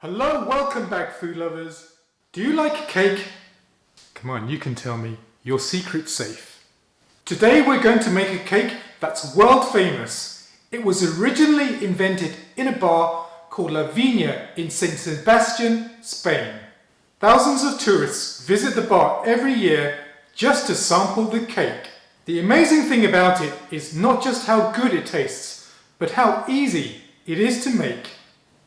Hello, welcome back, food lovers. Do you like cake? Come on, you can tell me. Your secret's safe. Today we're going to make a cake that's world famous. It was originally invented in a bar called La Viña in San Sebastian, Spain. Thousands of tourists visit the bar every year just to sample the cake. The amazing thing about it is not just how good it tastes, but how easy it is to make.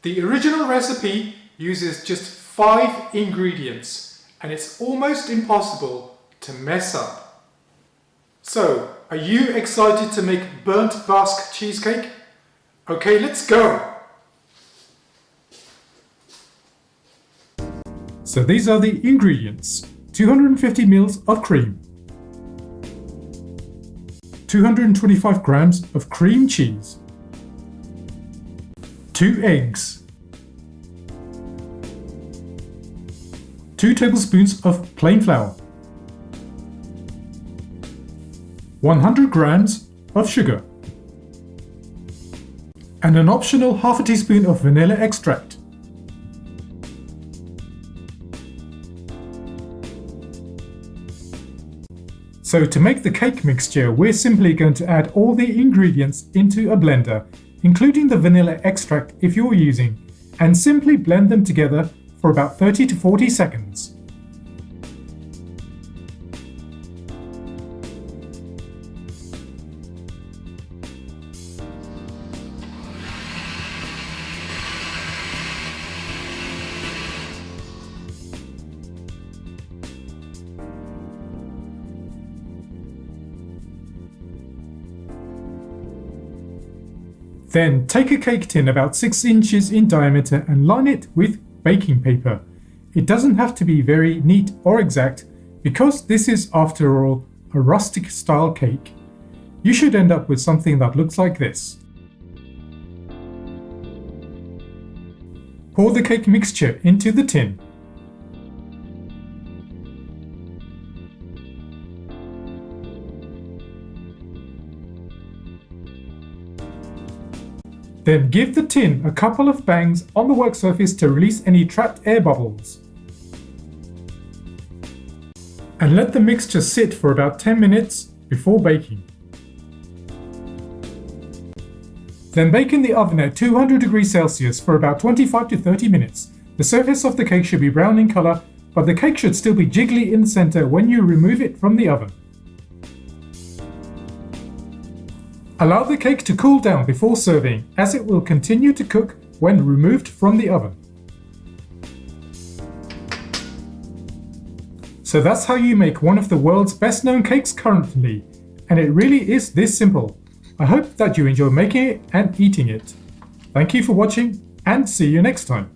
The original recipe uses just 5 ingredients, and it's almost impossible to mess up. So, are you excited to make burnt Basque cheesecake? Okay, let's go! So these are the ingredients: 250 ml of cream, 225 grams of cream cheese, 2 eggs, 2 tablespoons of plain flour, 100 grams of sugar, and an optional half a teaspoon of vanilla extract. So to make the cake mixture, we're simply going to add all the ingredients into a blender, including the vanilla extract if you're using, and simply blend them together for about 30 to 40 seconds. Then take a cake tin about 6 inches in diameter and line it with baking paper. It doesn't have to be very neat or exact because this is, after all, a rustic style cake. You should end up with something that looks like this. Pour the cake mixture into the tin. Then give the tin a couple of bangs on the work surface to release any trapped air bubbles. And let the mixture sit for about 10 minutes before baking. Then bake in the oven at 200 degrees Celsius for about 25 to 30 minutes. The surface of the cake should be brown in color, but the cake should still be jiggly in the center when you remove it from the oven. Allow the cake to cool down before serving, as it will continue to cook when removed from the oven. So that's how you make one of the world's best known cakes currently, and it really is this simple. I hope that you enjoy making it and eating it. Thank you for watching, and see you next time.